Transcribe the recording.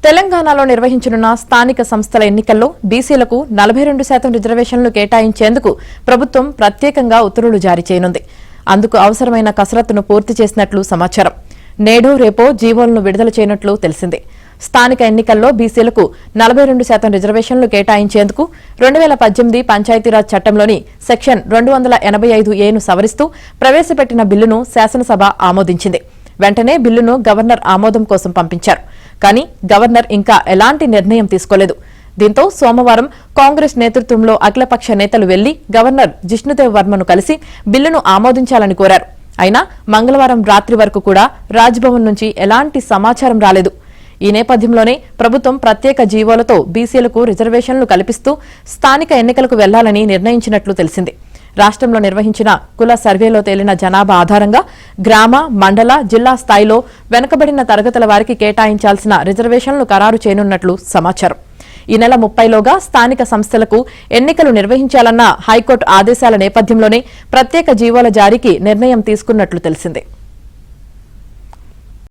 తెలంగాణలో నిర్వహించనున్న స్థానిక సంస్థల ఎన్నికల్లో బీసీలకు 42% రిజర్వేషన్లు కేటాయించేందుకు ప్రభుత్వం ప్రత్యేకంగా ఉత్తర్వులు జారీ చేయనుంది. అందుకు అవసరమైన కసరత్తును పూర్తి చేసినట్లు సమాచారం. నేడో రేపో జీవోలను విడుదల చేయనున్నట్లు తెలిసింది. స్థానిక ఎన్నికల్లో బీసీలకు 42% రిజర్వేషన్లు కేటాయించేందుకు 2018 పంచాయతీరాజ్ చట్టంలోని సెక్షన్ 285A సవరిస్తూ ప్రవేశపెట్టిన బిల్లును శాసనసభ ఆమోదించింది. వెంటనే బిల్లును గవర్నర్ ఆమోదం కోసం పంపించారు. కానీ గవర్నర్ ఇంకా ఎలాంటి నిర్ణయం తీసుకోలేదు. దీంతో సోమవారం కాంగ్రెస్ నేతృత్వంలో అఖిలపక్ష నేతలు వెళ్లి గవర్నర్ జిష్ణుదేవ్ వర్మను కలిసి బిల్లును ఆమోదించాలని కోరారు. అయినా మంగళవారం రాత్రి వరకు కూడా రాజ్భవన్ నుంచి ఎలాంటి సమాచారం రాలేదు. ఈ నేపథ్యంలోనే ప్రభుత్వం ప్రత్యేక జీవోలతో బీసీలకు రిజర్వేషన్లు కల్పిస్తూ స్థానిక ఎన్నికలకు వెళ్లాలని నిర్ణయించినట్లు తెలిసింది. రాష్ట్రంలో నిర్వహించిన కుల సర్వేలో తేలిన జనాభా ఆధారంగా గ్రామ, మండల, జిల్లా స్థాయిలో వెనుకబడిన తరగతుల వారికి కేటాయించాల్సిన రిజర్వేషన్లు ఖరారు చేయనున్నట్లు సమాచారం. ఈ నెల 30లోగా స్థానిక సంస్థలకు ఎన్నికలు నిర్వహించాలన్న హైకోర్టు ఆదేశాల నేపథ్యంలోనే ప్రత్యేక జీవోల జారీకి నిర్ణయం తీసుకున్నట్లు తెలిసింది.